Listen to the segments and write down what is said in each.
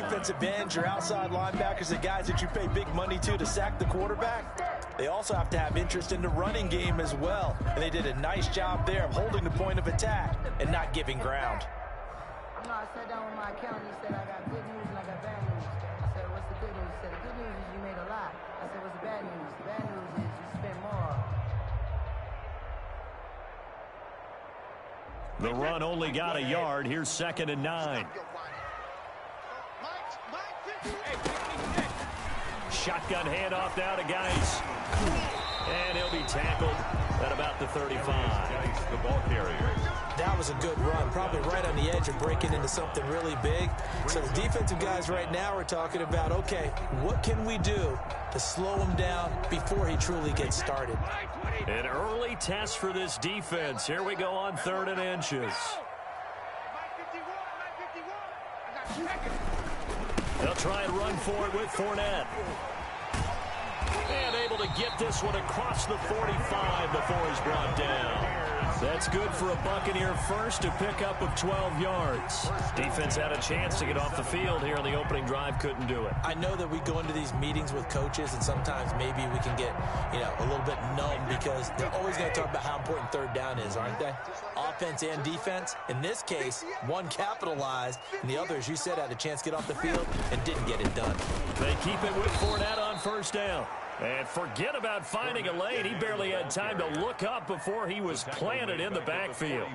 defensive ends, your outside linebackers, the guys that you pay big money to sack the quarterback, they also have to have interest in the running game as well. And they did a nice job there of holding the point of attack and not giving ground. No, I sat down with my accountant. He said, I got good news and I got bad news. I said, what's the good news? He said, the good news is you made a lot. I said, what's the bad news? The bad news is you spent more. The run only got a yard. Here's 2nd and 9. Shotgun handoff now to Geis. And he'll be tackled at about the 35. The ball carrier. That was a good run, probably right on the edge of breaking into something really big. So the defensive guys right now are talking about, okay, what can we do to slow him down before he truly gets started? An early test for this defense. Here we go on 3rd and inches. They'll try and run for it with Fournette. And able to get this one across the 45 before he's brought down. That's good for a Buccaneer first, a pickup of 12 yards. Defense had a chance to get off the field here on the opening drive, couldn't do it. I know that we go into these meetings with coaches, and sometimes maybe we can get, a little bit numb because they're always going to talk about how important 3rd down is, aren't they? Offense and defense. In this case, one capitalized, and the other, as you said, had a chance to get off the field and didn't get it done. They keep it with Fournette on 1st down. And forget about finding a lane. He barely had time to look up before he was planted in the backfield.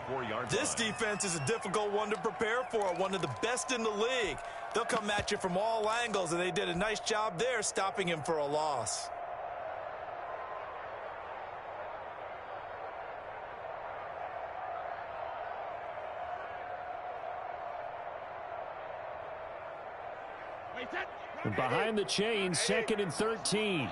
This defense is a difficult one to prepare for, one of the best in the league. They'll come at you from all angles, and they did a nice job there stopping him for a loss. Behind the chain, 2nd and 13.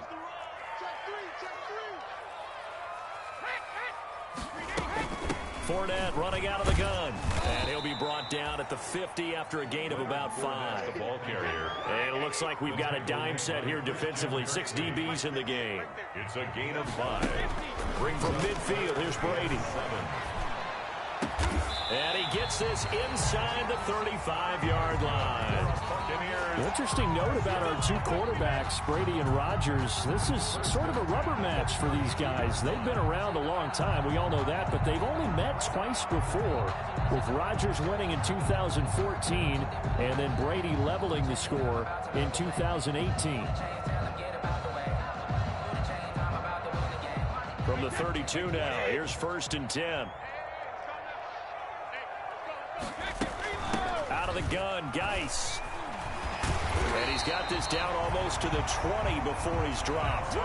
Fournette running out of the gun. And he'll be brought down at the 50 after a gain of about 5. The ball carrier. And it looks like we've got a dime set here defensively. 6 DBs in the game. It's a gain of 5. Bring from midfield. Here's Brady. And he gets this inside the 35-yard line. Interesting note about our two quarterbacks, Brady and Rodgers. This is sort of a rubber match for these guys. They've been around a long time. We all know that, but they've only met twice before, with Rodgers winning in 2014 and then Brady leveling the score in 2018. From the 32 now, here's 1st and 10. Out of the gun, Geis. And he's got this down almost to the 20 before he's dropped.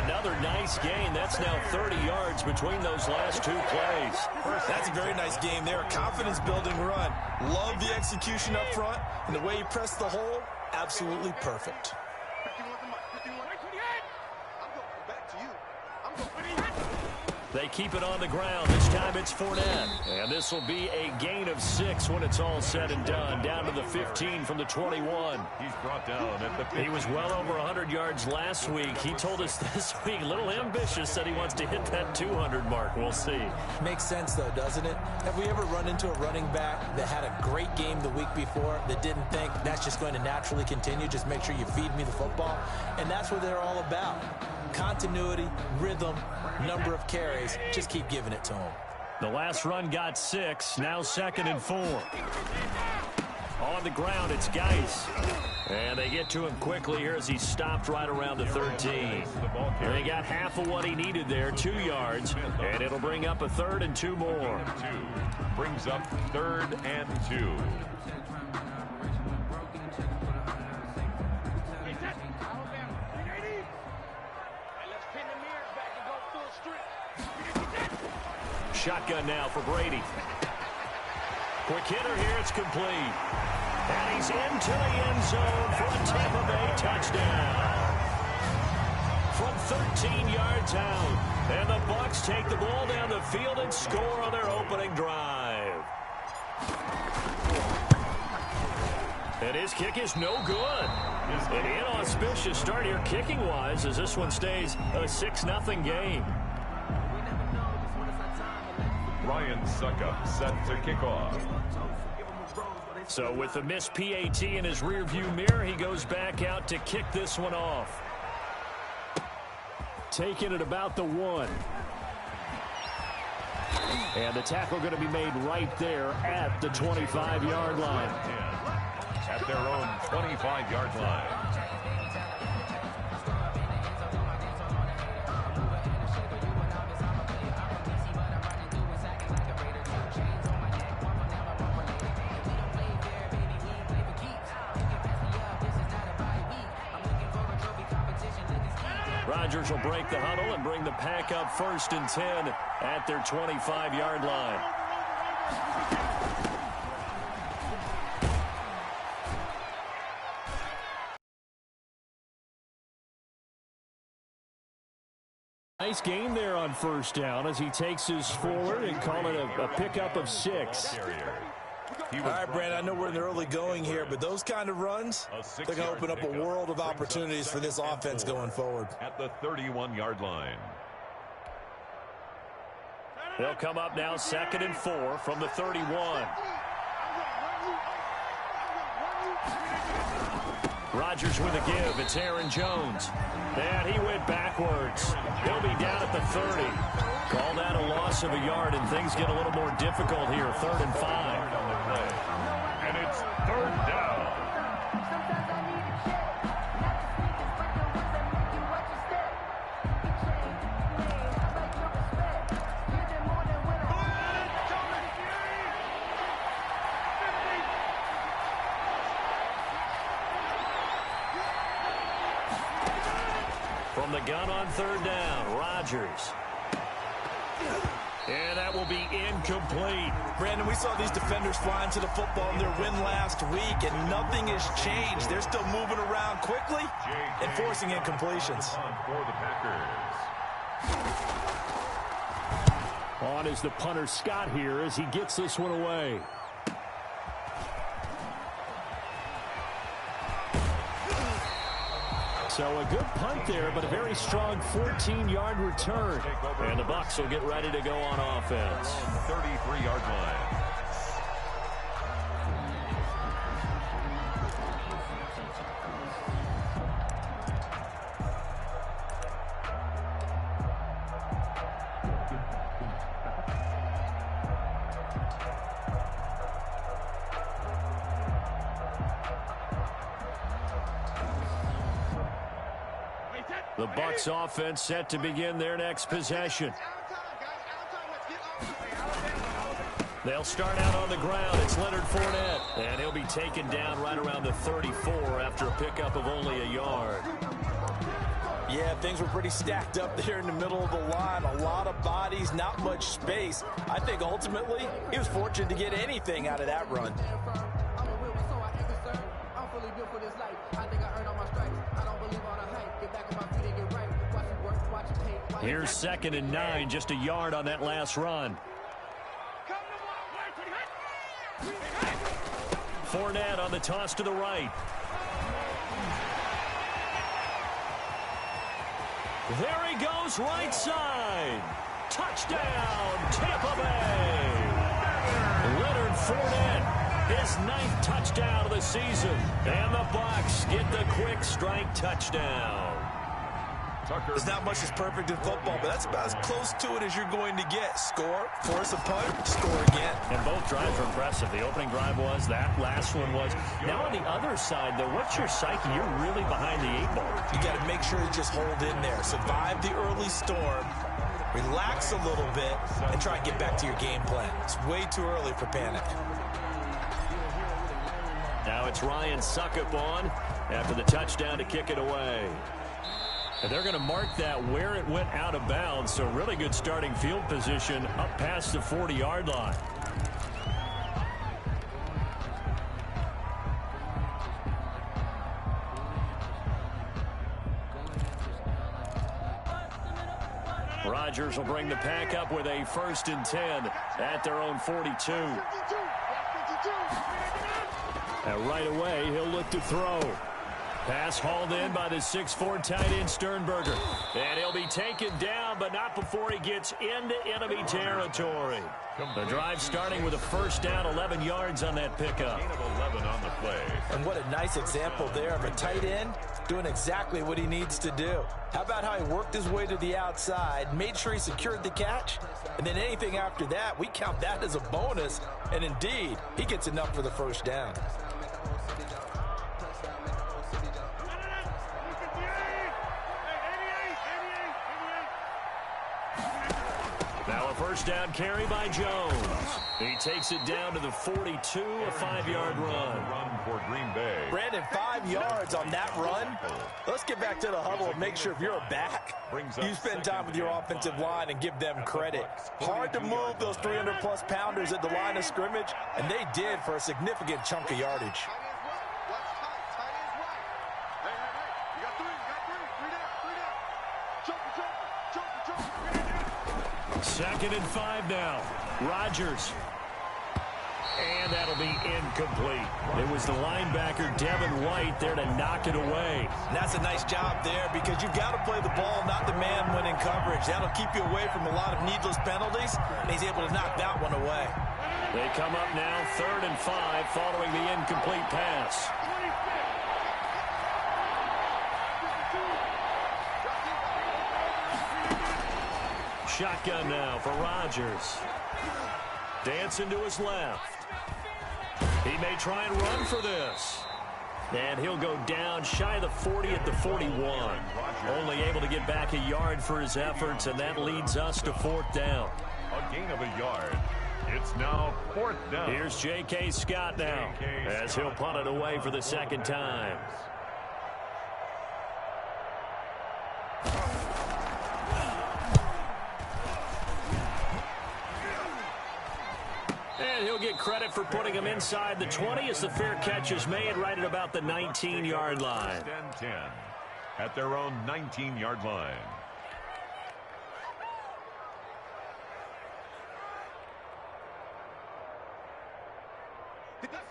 Another nice gain. That's now 30 yards between those last 2 plays. That's a very nice game there. A confidence-building run. Love the execution up front. And the way he pressed the hole, absolutely perfect. They keep it on the ground. This time it's Fournette. And this will be a gain of 6 when it's all said and done. Down to the 15 from the 21. He's brought down at the 50. He was well over 100 yards last week. He told us this week, a little ambitious, said he wants to hit that 200 mark. We'll see. Makes sense, though, doesn't it? Have we ever run into a running back that had a great game the week before that didn't think that's just going to naturally continue? Just make sure you feed me the football. And that's what they're all about. Continuity, rhythm, number of carries. Just keep giving it to him. The last run got 6. Now 2nd and 4. On the ground, it's Geis. And they get to him quickly here as he stopped right around the 13. They got half of what he needed there, 2 yards. And it'll bring up a 3rd and 2 more. Brings up 3rd and 2. Shotgun now for Brady. Quick hitter here, it's complete. And he's into the end zone for a Tampa Bay touchdown. From 13 yards out. And the Bucs take the ball down the field and score on their opening drive. And his kick is no good. An inauspicious start here kicking-wise as this one stays a 6-0 game. Ryan Suckup set to kick off. So with the missed PAT in his rearview mirror, he goes back out to kick this one off. Taking it about the 1. And the tackle going to be made right there at the 25-yard line. At their own 25-yard line. Rodgers will break the huddle and bring the pack up 1st and 10 at their 25-yard line. Nice game there on 1st down as he takes his forward and call it a pickup of 6. All right, Brandon, I know we're in the early going here, but those kind of runs, they're going to open up a world of opportunities for this offense going forward. At the 31-yard line. They'll come up now 2nd and 4 from the 31. Rodgers with a give. It's Aaron Jones. And he went backwards. He'll be down at the 30. Call that a loss of a yard, and things get a little more difficult here. 3rd and 5. And it's 3rd down. From the gun on 3rd down, Rodgers. And that will be incomplete. Brandon, we saw these defenders flying to the football in their win last week, and nothing has changed. They're still moving around quickly and forcing incompletions. For the Packers. On is the punter Scott here as he gets this one away. So a good punt there, but a very strong 14-yard return. And the Bucs will get ready to go on offense. 33-yard line. The Bucs offense set to begin their next possession. They'll start out on the ground. It's Leonard Fournette. And he'll be taken down right around the 34 after a pickup of only a yard. Yeah, things were pretty stacked up there in the middle of the line. A lot of bodies, not much space. I think ultimately he was fortunate to get anything out of that run. Here's 2nd and 9, just a yard on that last run. Fournette on the toss to the right. There he goes, right side. Touchdown, Tampa Bay. Leonard Fournette, his 9th touchdown of the season. And the Bucs get the quick strike touchdown. There's not much that's perfect in football, but that's about as close to it as you're going to get. Score, force a punt, score again. And both drives were impressive. The opening drive was, that last one was. Now on the other side, though, what's your psyche? You're really behind the 8 ball. You got to make sure to just hold in there. Survive the early storm, relax a little bit, and try and get back to your game plan. It's way too early for panic. Now it's Ryan Suckup on after the touchdown to kick it away. And they're going to mark that where it went out of bounds. So really good starting field position up past the 40-yard line. Rodgers will bring the pack up with a 1st and 10 at their own 42. And right away, he'll look to throw. Pass hauled in by the 6'4" tight end Sternberger. And he'll be taken down, but not before he gets into enemy territory. The drive starting with a first down, 11 yards on that pickup. Gain of 11 on the play. And what a nice example there of a tight end doing exactly what he needs to do. How about how he worked his way to the outside, made sure he secured the catch, and then anything after that, we count that as a bonus. And indeed, he gets enough for the first down. Now a first down carry by Jones. He takes it down to the 42, a 5-yard run. Run for Green Bay. Brandon, 5 yards on that run. Let's get back to the huddle and make sure if you're a back, you spend time with your offensive line and give them credit. Hard to move those 300-plus pounders at the line of scrimmage, and they did for a significant chunk of yardage. Second and 5 now. Rodgers. And that'll be incomplete. It was the linebacker, Devin White, there to knock it away. And that's a nice job there because you've got to play the ball, not the man when in coverage. That'll keep you away from a lot of needless penalties, and he's able to knock that one away. They come up now, 3rd and 5, following the incomplete pass. Shotgun now for Rodgers. Dancing to his left. He may try and run for this. And he'll go down shy of the 40 at the 41. Only able to get back a yard for his efforts, and that leads us to 4th down. A gain of a yard. It's now 4th down. Here's J.K. Scott now as he'll punt it away for the second time. And he'll get credit for putting him inside the 20 as the fair catch is made right at about the 19-yard line. 10 at their own 19-yard line.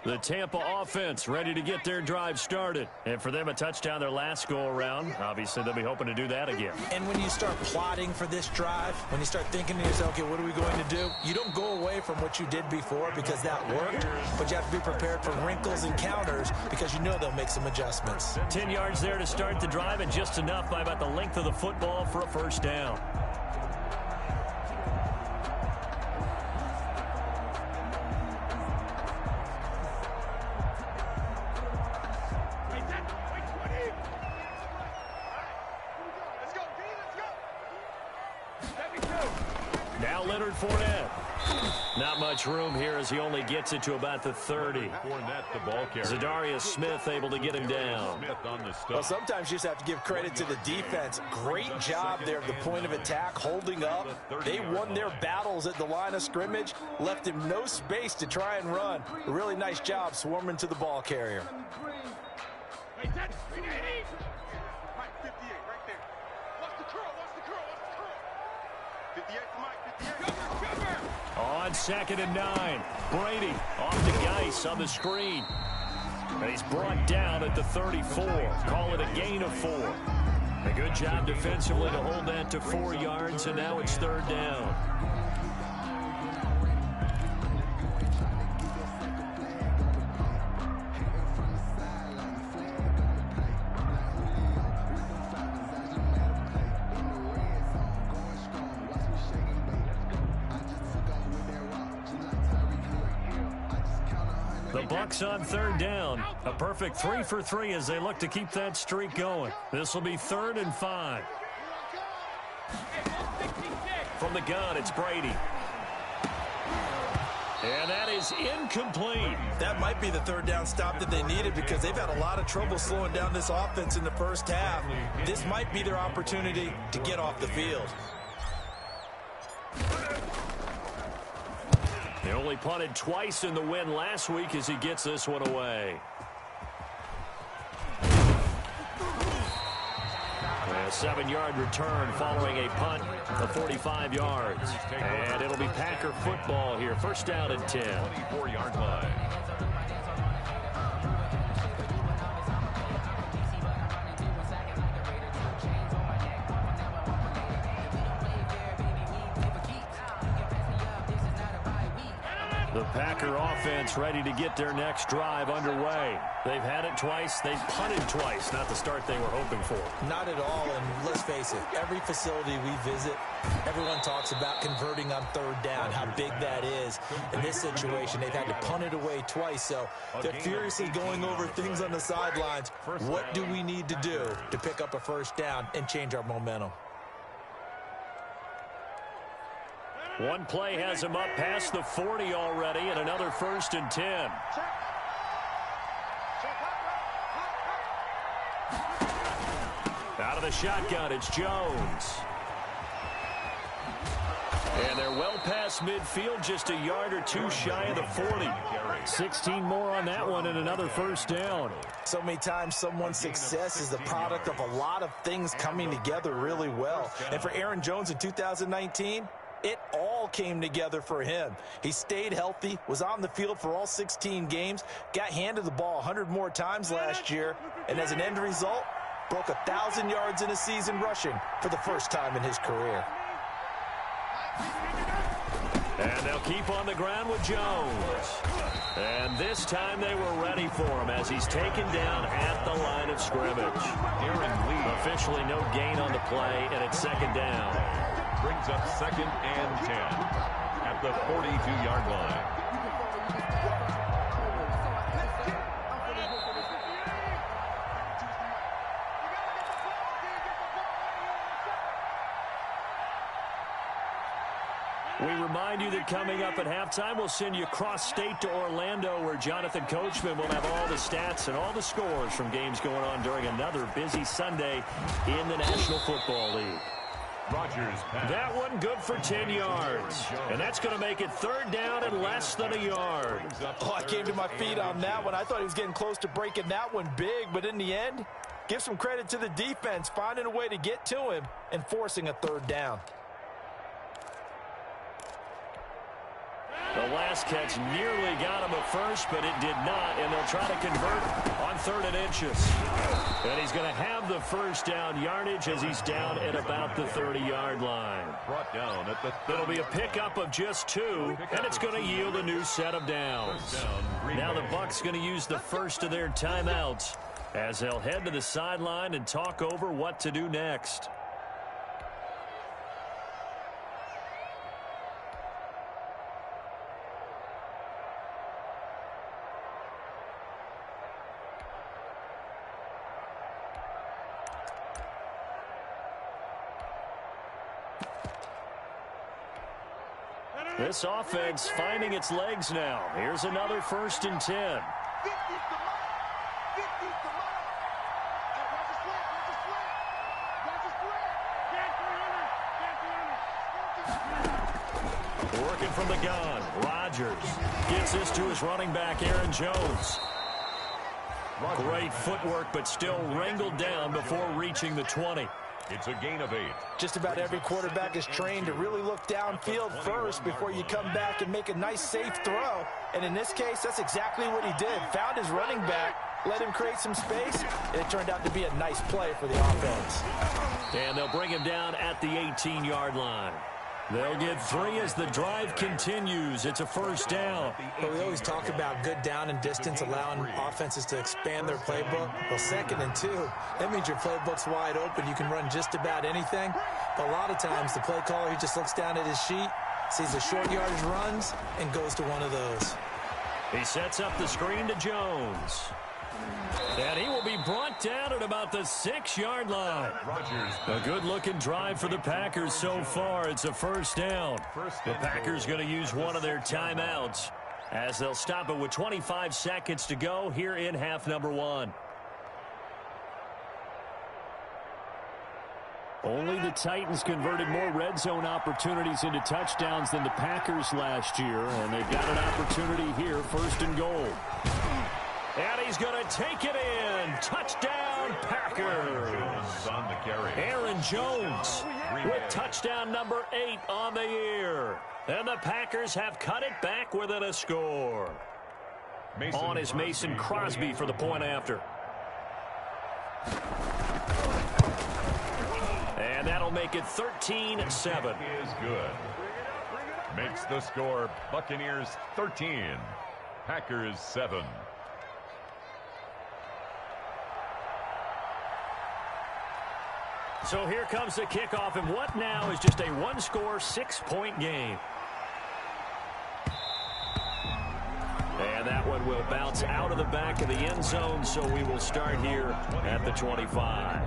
The Tampa offense ready to get their drive started. And for them, a touchdown their last go-around. Obviously, they'll be hoping to do that again. And when you start plotting for this drive, when you start thinking to yourself, okay, what are we going to do? You don't go away from what you did before because that worked, but you have to be prepared for wrinkles and counters because you know they'll make some adjustments. 10 yards there to start the drive and just enough by about the length of the football for a first down. Not much room here as he only gets it to about the 30. Fournette, the ball carrier. Zadarius Smith able to get him down. Smith on the stop. Well, sometimes you just have to give credit to the defense. Great job there at the point of attack, holding up. They won their battles at the line of scrimmage, left him no space to try and run. A really nice job swarming to the ball carrier. On 2nd and 9, Brady off to Geis on the screen. And he's brought down at the 34. Call it a gain of 4. A good job defensively to hold that to 4 yards, and now it's 3rd down. The Bucs on 3rd down. A perfect 3 for 3 as they look to keep that streak going. This will be 3rd and 5. From the gun, it's Brady. And that is incomplete. That might be the 3rd down stop that they needed because they've had a lot of trouble slowing down this offense in the first half. This might be their opportunity to get off the field. They only punted twice in the win last week as he gets this one away. A 7-yard return following a punt of 45 yards. And it'll be Packer football here. First down and 10. 24-yard line. The Packer offense ready to get their next drive underway. They've had it twice. They've punted twice. Not the start they were hoping for. Not at all, and let's face it, every facility we visit, everyone talks about converting on third down, how big that is. In this situation, they've had to punt it away twice, so they're furiously going over things on the sidelines. What do we need to do to pick up a first down and change our momentum? One play has him up past the 40 already, and another 1st and 10. Out of the shotgun, it's Jones. And they're well past midfield, just a yard or two shy of the 40. 16 more on that one and another first down. So many times someone's success is the product of a lot of things coming together really well. And for Aaron Jones in 2019, it all came together for him. He stayed healthy, was on the field for all 16 games, got handed the ball 100 more times last year, and as an end result, broke 1,000 yards in a season rushing for the first time in his career. And they'll keep on the ground with Jones. And this time they were ready for him as he's taken down at the line of scrimmage. Officially no gain on the play, and it's 2nd down. Brings up 2nd and 10 at the 42-yard line. We remind you that coming up at halftime, we'll send you cross-state to Orlando, where Jonathan Coachman will have all the stats and all the scores from games going on during another busy Sunday in the National Football League. That one good for 10 yards. And that's going to make it 3rd down and less than a yard. Oh, I came to my feet on that one. I thought he was getting close to breaking that one big, but in the end, give some credit to the defense, finding a way to get to him and forcing a 3rd down. The last catch nearly got him at first, but it did not, and they'll try to convert on 3rd and inches. And he's going to have the first down yardage as he's down at about the 30-yard line. Brought down at the It'll be a pickup of just 2, and it's going to yield a new set of downs. Now the Bucs going to use the first of their timeouts as they'll head to the sideline and talk over what to do next. This offense finding its legs now. Here's another 1st and 10. Working from the gun. Rodgers gets this to his running back, Aaron Jones. Great footwork, but still wrangled down before reaching the 20. It's a gain of 8. Just about every quarterback is trained to really look downfield first before you come back and make a nice, safe throw. And in this case, that's exactly what he did. Found his running back, let him create some space, and it turned out to be a nice play for the offense. And they'll bring him down at the 18-yard line. They'll get 3 as the drive continues. It's a first down. But we always talk about good down and distance, allowing offenses to expand their playbook. Well, 2nd and 2, that means your playbook's wide open. You can run just about anything. But a lot of times, the play caller, he just looks down at his sheet, sees the short yardage runs, and goes to one of those. He sets up the screen to Jones. And he will be brought down at about the 6-yard line. A good-looking drive for the Packers so far. It's a first down. The Packers going to use one of their timeouts as they'll stop it with 25 seconds to go here in half number 1. Only the Titans converted more red zone opportunities into touchdowns than the Packers last year, and they've got an opportunity here, 1st and goal. And he's going to take it in. Touchdown, Packers. On the carry. Aaron Jones with touchdown number 8 on the year. And the Packers have cut it back within a score. On is Mason Crosby for the point after. And that'll make it 13-7. Is good. makes the score Buccaneers 13, Packers 7. So here comes the kickoff, and what now is just a one-score, 6-point game. And that one will bounce out of the back of the end zone, so we will start here at the 25.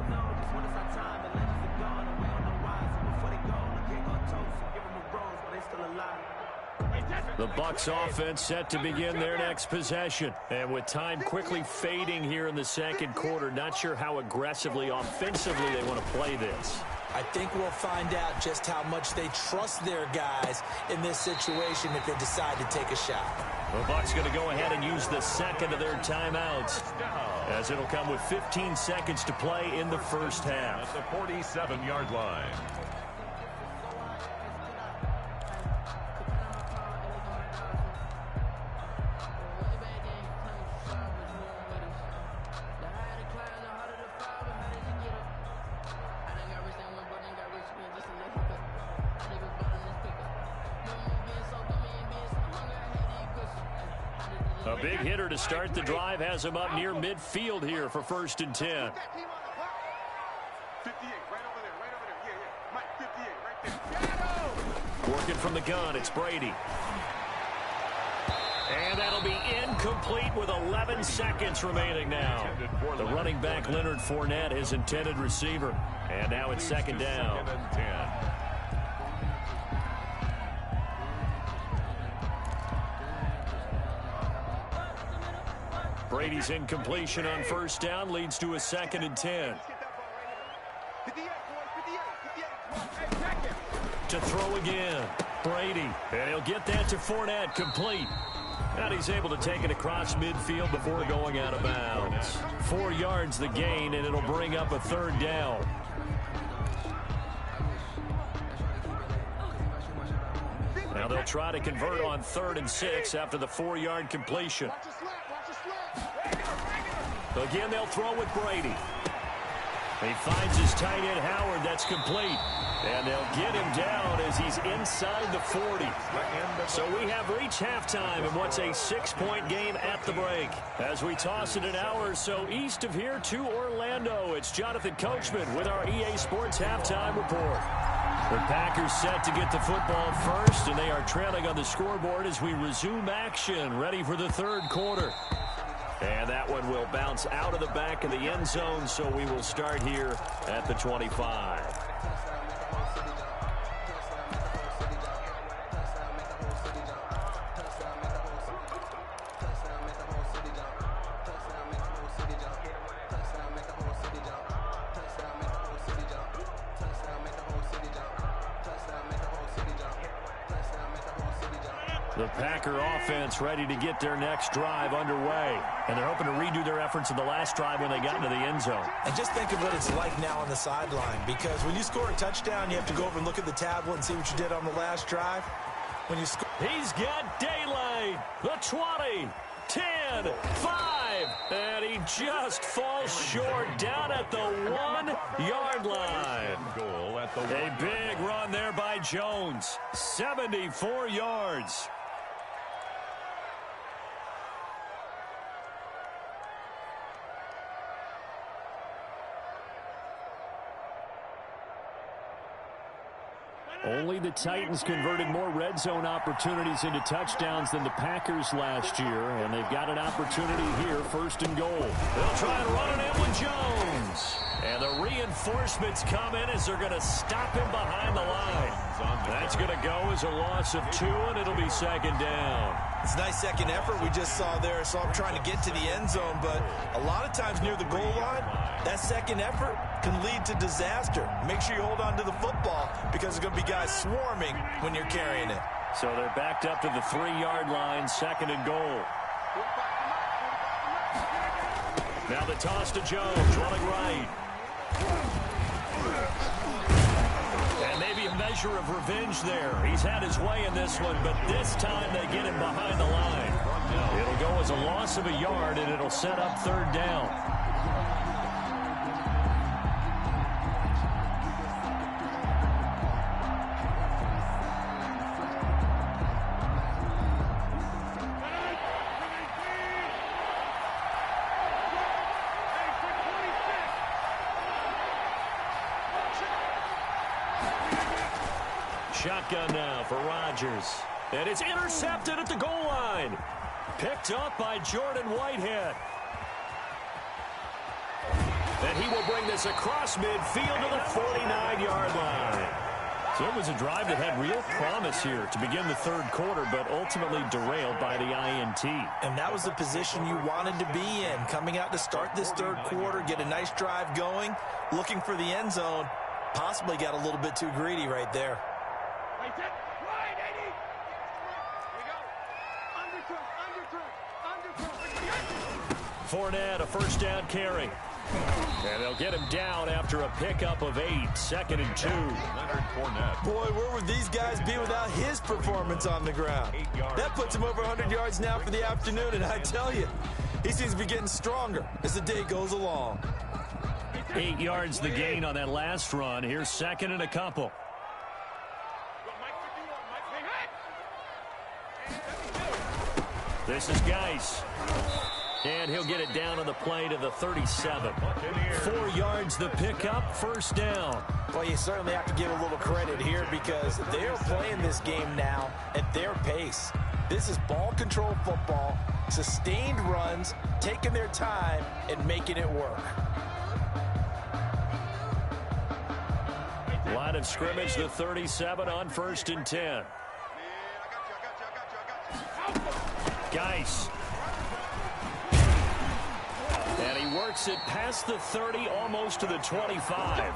The Bucs offense set to begin their next possession. And with time quickly fading here in the second quarter, not sure how aggressively, offensively they want to play this. I think we'll find out just how much they trust their guys in this situation if they decide to take a shot. The Bucs going to go ahead and use the second of their timeouts, as it'll come with 15 seconds to play in the first half. At the 47-yard line. A big hitter to start the drive has him up near midfield here for 1st and 10. Working from the gun, it's Brady. And that'll be incomplete with 11 seconds remaining now. The running back, Leonard Fournette, his intended receiver. And now it's second down. Brady's incompletion on first down leads to a 2nd and 10. To throw again, Brady, and he'll get that to Fournette, complete. And he's able to take it across midfield before going out of bounds. 4 yards the gain, and it'll bring up a 3rd down. Now they'll try to convert on 3rd and 6 after the 4-yard completion. Again, they'll throw with Brady. He finds his tight end, Howard. That's complete. And they'll get him down as he's inside the 40. So we have reached halftime in what's a 6-point game at the break. As we toss it an hour or so east of here to Orlando, it's Jonathan Coachman with our EA Sports Halftime Report. The Packers set to get the football first, and they are trailing on the scoreboard as we resume action, ready for the 3rd quarter. And that one will bounce out of the back of the end zone, so we will start here at the 25. The Packer offense ready to get their next drive underway. And they're hoping to redo their efforts in the last drive when they got into the end zone. And just think of what it's like now on the sideline, because when you score a touchdown, you have to go over and look at the tablet and see what you did on the last drive. When you score, he's got daylight. The 20, 10, 5, and he just falls short down at the 1-yard line. A big run there by Jones. 74 yards. Only the Titans converted more red zone opportunities into touchdowns than the Packers last year, and they've got an opportunity here, 1st and goal. They'll try and run it in with Jones. And the reinforcements come in as they're going to stop him behind the line. That's going to go as a loss of 2, and it'll be 2nd down. It's a nice second effort we just saw there, so I'm trying to get to the end zone, but a lot of times near the goal line, that second effort can lead to disaster. Make sure you hold on to the football because there's going to be guys swarming when you're carrying it. So they're backed up to the 3-yard line, 2nd and goal. Now the toss to Jones, running right. And maybe a measure of revenge there. He's had his way in this one, but this time they get him behind the line. It'll go as a loss of a yard, and it'll set up 3rd down. Shotgun now for Rodgers. And it's intercepted at the goal line. Picked up by Jordan Whitehead. And he will bring this across midfield to the 49-yard line. So it was a drive that had real promise here to begin the third quarter, but ultimately derailed by the INT. And that was the position you wanted to be in. Coming out to start this third quarter, get a nice drive going, looking for the end zone. Possibly got a little bit too greedy right there. Fournette, a first down carry. And they'll get him down after a pickup of 8, 2nd and 2. Leonard Fournette. Boy, where would these guys be without his performance on the ground? That puts him over 100 yards now for the afternoon, and I tell you, he seems to be getting stronger as the day goes along. 8 yards the gain on that last run. Here's 2nd and a couple. This is Geis. And he'll get it down on the play to the 37. 4 yards the pickup, first down. Well, you certainly have to give a little credit here because they are playing this game now at their pace. This is ball control football, sustained runs, taking their time and making it work. Line of scrimmage, the 37 on 1st and 10. Geis. And he works it past the 30, almost to the 25.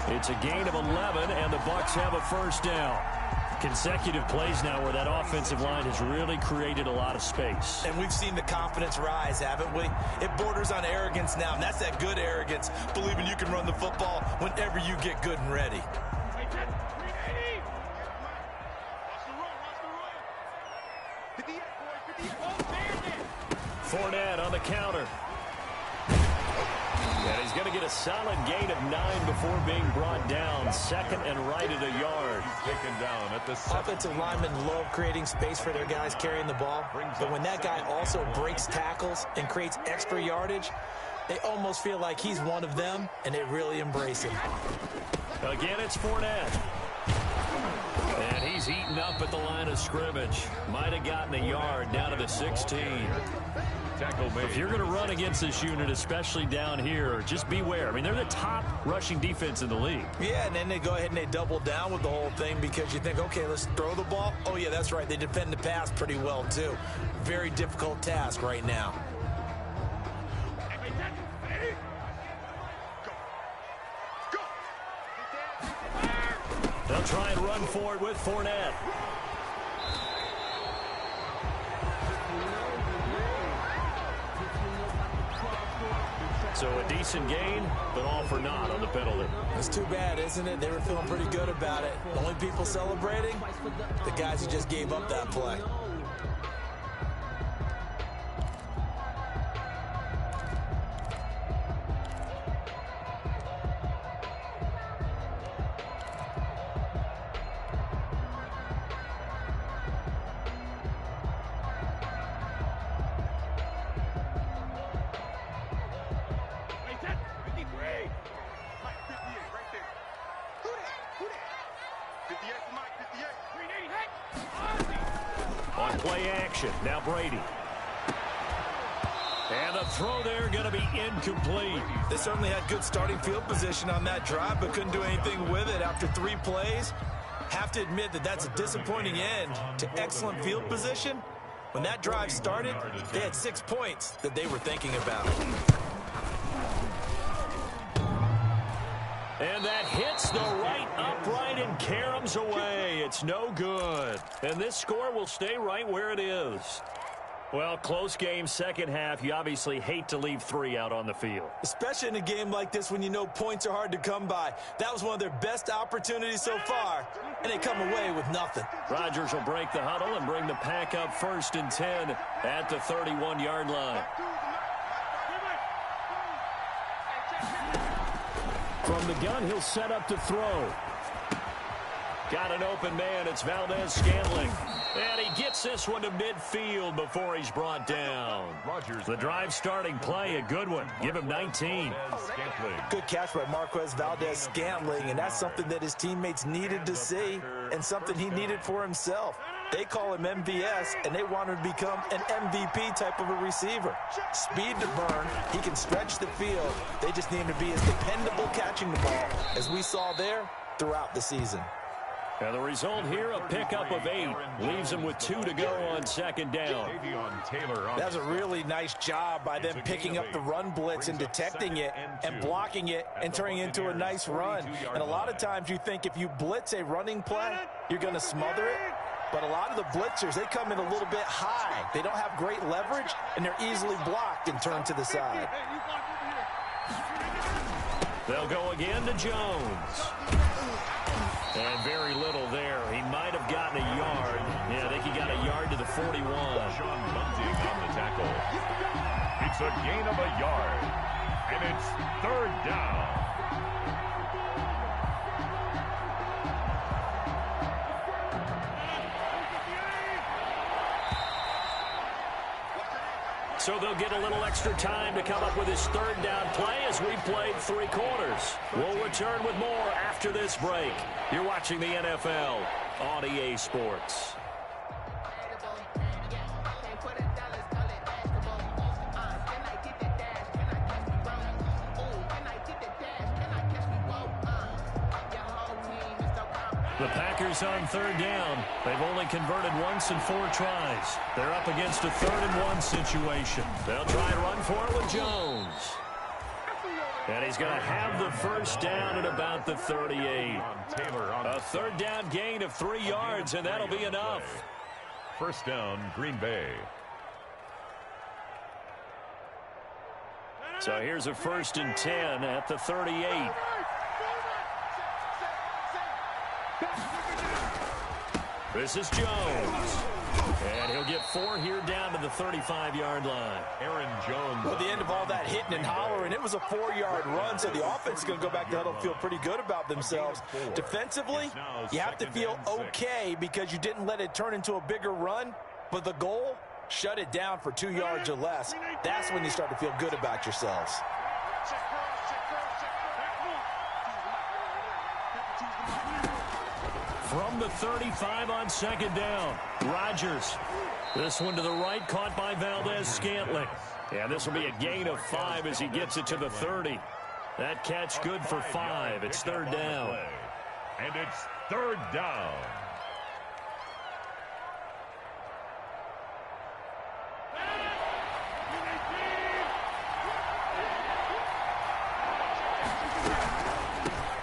It's a gain of 11, and the Bucs have a first down. Consecutive plays now where that offensive line has really created a lot of space. And we've seen the confidence rise, haven't we? It borders on arrogance now, and that's that good arrogance, believing you can run the football whenever you get good and ready. Fournette on the counter. And he's going to get a solid gain of 9 before being brought down. 2nd and right at a yard. Taken down at the Offensive linemen love creating space for their guys carrying the ball. But when that guy also breaks tackles and creates extra yardage, they almost feel like he's one of them, and they really embrace him. Again, it's Fournette. And he's eaten up at the line of scrimmage. Might have gotten a yard down to the 16. If you're going to run against this unit, especially down here, just beware. I mean, they're the top rushing defense in the league. Yeah, and then they go ahead and they double down with the whole thing because you think, okay, let's throw the ball. Oh, yeah, that's right. They defend the pass pretty well, too. Very difficult task right now. They'll try and run for it with Fournette. So a decent gain, but all for naught on the penalty. It's too bad, isn't it? They were feeling pretty good about it. The only people celebrating, the guys who just gave up that play. On play action, now Brady. And the throw there going to be incomplete. They certainly had good starting field position on that drive, but couldn't do anything with it after 3 plays. Have to admit that that's a disappointing end to excellent field position. When that drive started, they had 6 points that they were thinking about. And that hits the right upright and caroms away. It's no good. And this score will stay right where it is. Well, close game, second half. You obviously hate to leave 3 out on the field. Especially in a game like this when you know points are hard to come by. That was one of their best opportunities so far, and they come away with nothing. Rodgers will break the huddle and bring the pack up 1st and 10 at the 31-yard line. From the gun, he'll set up to throw. Got an open man. It's Valdez-Scantling. And he gets this one to midfield before he's brought down. The drive starting play, a good one. Give him 19. Good catch by Marquez Valdez-Scantling, and that's something that his teammates needed to see and something he needed for himself. They call him MVS, and they want him to become an MVP type of a receiver. Speed to burn. He can stretch the field. They just need him to be as dependable catching the ball as we saw there throughout the season. And the result here, a pickup of 8. Leaves him with 2 to go on second down. That's a really nice job by them picking up the run blitz and detecting it and blocking it and turning it into a nice run. And a lot of times you think if you blitz a running play, you're going to smother it. But a lot of the blitzers, they come in a little bit high. They don't have great leverage, and they're easily blocked and turned to the side. They'll go again to Jones. And very little there. He might have gotten a yard. Yeah, I think he got a yard to the 41. Sean Bunting on the tackle. It's a gain of a yard. And it's third down. So they'll get a little extra time to come up with his third down play as we played 3 quarters. We'll return with more after this break. You're watching the NFL on EA Sports. The Packers on third down. They've only converted once in 4 tries. They're up against a 3rd-and-1 situation. They'll try and run for it with Jones. And he's going to have the first down at about the 38. A third down gain of 3 yards, and that'll be enough. First down, Green Bay. So here's a 1st and 10 at the 38. This is Jones. And he'll get 4 here down to the 35-yard line. Aaron Jones. Well, at the end of all that hitting and hollering, it was a 4-yard run, so the offense is going to go back to huddle and feel pretty good about themselves. Defensively, you have to feel okay because you didn't let it turn into a bigger run, but the goal, shut it down for 2 yards or less. That's when you start to feel good about yourselves. From the 35 on second down, Rodgers. This one to the right, caught by Valdez-Scantling. Yeah, this will be a gain of 5 as he gets it to the 30. That catch good for 5. It's third down. And it's third down.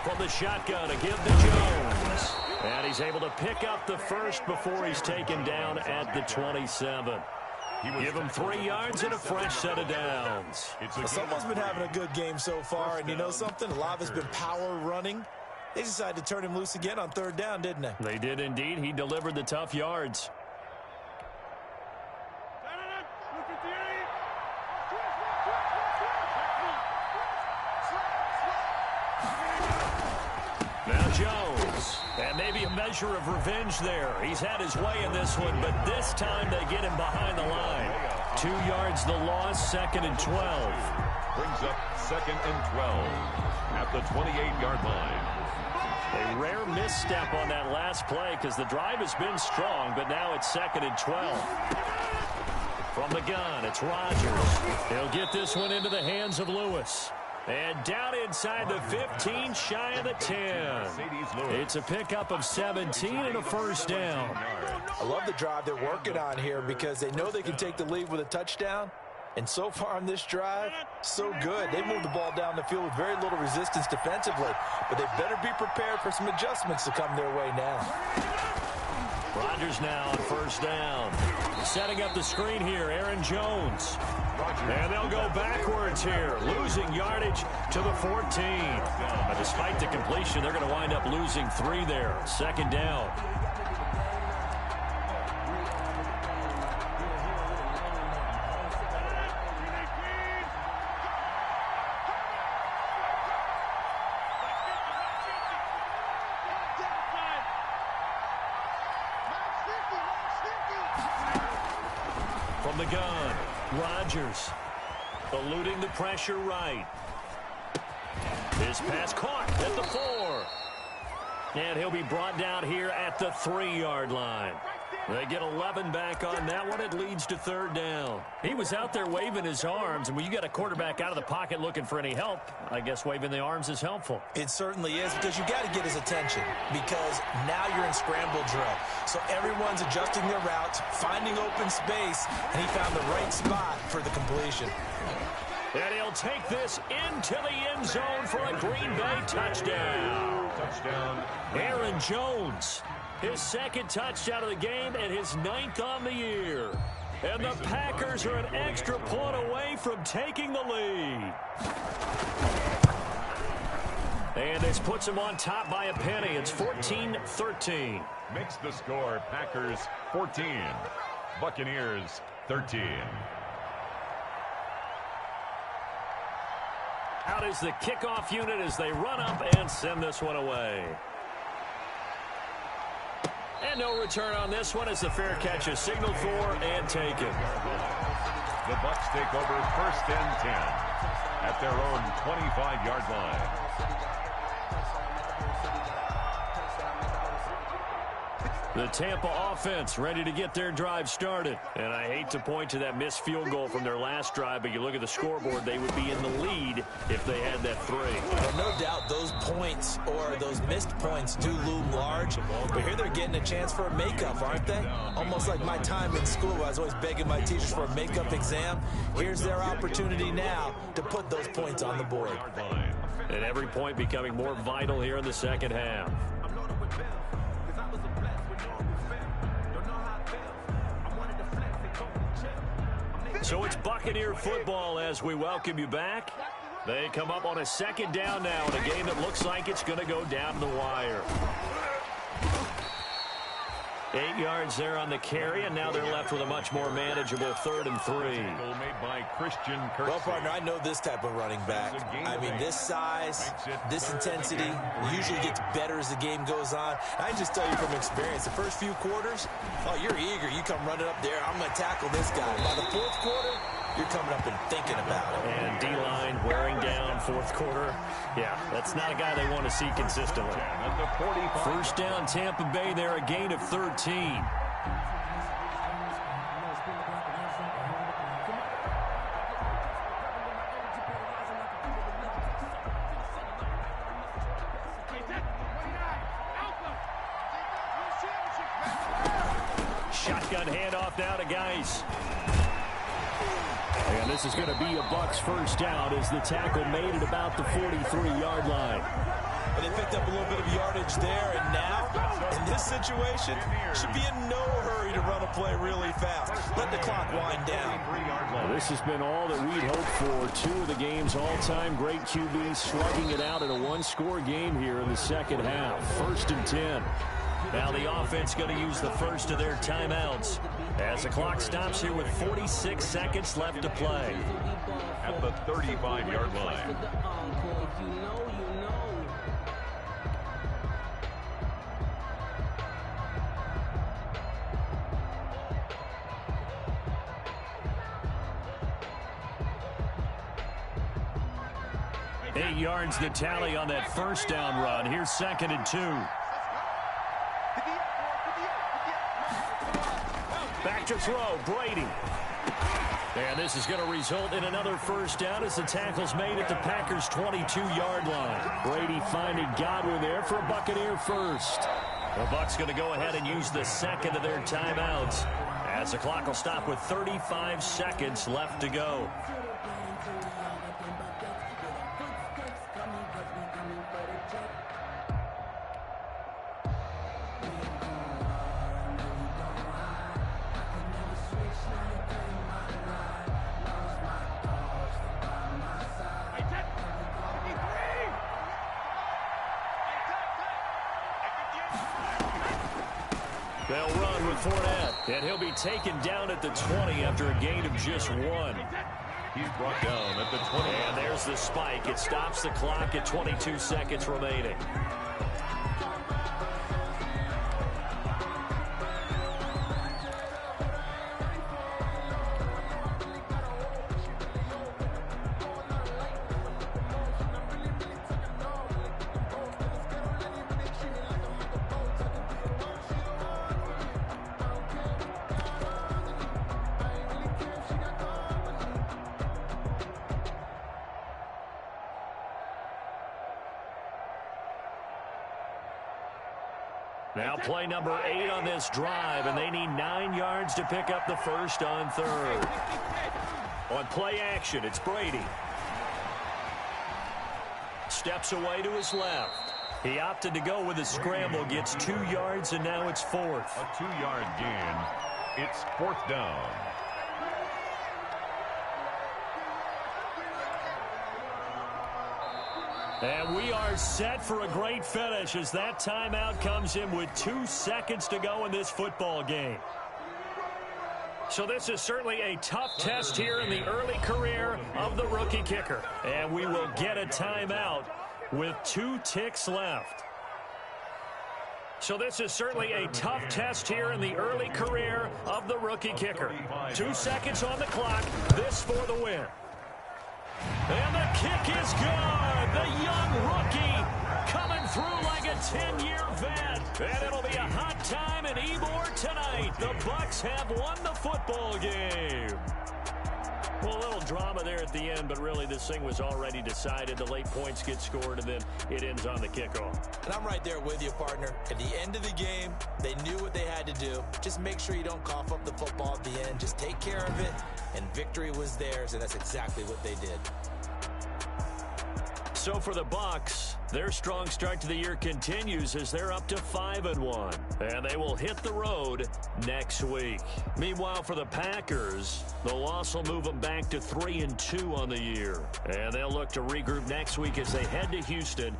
From the shotgun to give to Jones. And he's able to pick up the first before he's taken down at the 27. Give him 3 yards and a fresh set of downs. Someone's been having a good game so far, and you know something? A lot of it's been power running. They decided to turn him loose again on third down, didn't they? They did indeed. He delivered the tough yards. Now Jones. And maybe a measure of revenge there. He's had his way in this one, but this time they get him behind the line. 2 yards the loss, 2nd and 12. Brings up 2nd and 12 at the 28-yard line. A rare misstep on that last play because the drive has been strong, but now it's 2nd and 12. From the gun, it's Rodgers. He'll get this one into the hands of Lewis. And down inside the 15, shy of the 10. It's a pickup of 17 and a first down. I love the drive they're working on here because they know they can take the lead with a touchdown. And so far on this drive, so good. They moved the ball down the field with very little resistance defensively. But they better be prepared for some adjustments to come their way now. Rodgers now on first down. Setting up the screen here, Aaron Jones. And they'll go backwards here, losing yardage to the 14. But despite the completion, they're going to wind up losing 3 there. Second down. From the gun, Rodgers eluding the pressure right. His pass caught at the 4. And he'll be brought down here at the 3-yard line. They get 11 back on that one. It leads to 3rd down. He was out there waving his arms, and when you got a quarterback out of the pocket looking for any help, I guess waving the arms is helpful. It certainly is, because you got to get his attention, because now you're in scramble drill. So everyone's adjusting their routes, finding open space, and he found the right spot for the completion. And he'll take this into the end zone for a Green Bay touchdown. Touchdown. Aaron Jones, his 2nd touchdown of the game and his 9th on the year. And the Packers are an extra point away from taking the lead. And this puts them on top by a penny. It's 14-13. Makes the score Packers 14, Buccaneers 13. Out is the kickoff unit as they run up and send this one away. And no return on this one as the fair catch is signaled for and taken. The Bucs take over 1st and 10 at their own 25-yard line. The Tampa offense ready to get their drive started. And I hate to point to that missed field goal from their last drive, but you look at the scoreboard, they would be in the lead if they had that 3. Well, no doubt those points or those missed points do loom large, but here they're getting a chance for a makeup, aren't they? Almost like my time in school, I was always begging my teachers for a makeup exam. Here's their opportunity now to put those points on the board. And every point becoming more vital here in the 2nd half. So it's Buccaneer football as we welcome you back. They come up on a 2nd down now in a game that looks like it's going to go down the wire. 8 yards there on the carry, and now they're left with a much more manageable 3rd and 3. Made by Christian Kirksey. Well, partner, I know this type of running back. I mean, this size, this intensity usually gets better as the game goes on. I can just tell you from experience, the first few quarters, oh, you're eager. You come running up there, I'm going to tackle this guy. By the 4th quarter, you're coming up and thinking about it. And D-line wearing down 4th quarter. Yeah, that's not a guy they want to see consistently. At the 45. 1st down, Tampa Bay there, a gain of 13. Shotgun handoff now to Geis. And this is going to be a Bucs 1st down as the tackle made at about the 43-yard line. And they picked up a little bit of yardage there, and now, in this situation, should be in no hurry to run a play really fast. Let the clock wind down. Well, this has been all that we'd hoped for. 2 of the game's all-time great QBs slugging it out in a 1-score game here in the 2nd half. 1st and 10. Now the offense going to use the first of their timeouts as the clock stops here with 46 seconds left to play. At the 35-yard line. Eight yards the tally on that 1st down run. Here's 2nd and 2. Back to throw, Brady. And this is going to result in another 1st down as the tackle's made at the Packers' 22-yard line. Brady finding Godwin there for a Buccaneer 1st. The Bucs going to go ahead and use the 2nd of their timeouts as the clock will stop with 35 seconds left to go. They'll run with Fournette, and he'll be taken down at the 20 after a gain of just 1. He's brought down at the 20. And there's the spike. It stops the clock at 22 seconds remaining. Now play number 8 on this drive, and they need 9 yards to pick up the first on third. On play action, it's Brady. Steps away to his left. He opted to go with a scramble, gets 2 yards, and now it's fourth. A 2-yard gain. It's fourth down. And we are set for a great finish as that timeout comes in with 2 seconds to go in this football game. So this is certainly a tough test here in the early career of the rookie kicker. And we will get a timeout with 2 ticks left. So this is certainly a tough test here in the early career of the rookie kicker. 2 seconds on the clock. This for the win. And the kick is good. The young rookie coming through like a 10-year vet. And it'll be a hot time in Ybor tonight. The Bucs have won the football game. Well, a little drama there at the end, but really this thing was already decided. The late points get scored, and then it ends on the kickoff. And I'm right there with you, partner. At the end of the game, they knew what they had to do. Just make sure you don't cough up the football at the end. Just take care of it, and victory was theirs, and that's exactly what they did. So for the Bucs, their strong start to the year continues as they're up to 5-1. And they will hit the road next week. Meanwhile, for the Packers, the loss will move them back to 3-2 on the year. And they'll look to regroup next week as they head to Houston.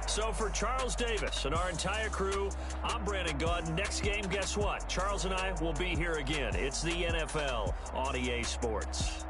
So for Charles Davis and our entire crew, I'm Brandon Gaudin. Next game, guess what? Charles and I will be here again. It's the NFL on EA Sports.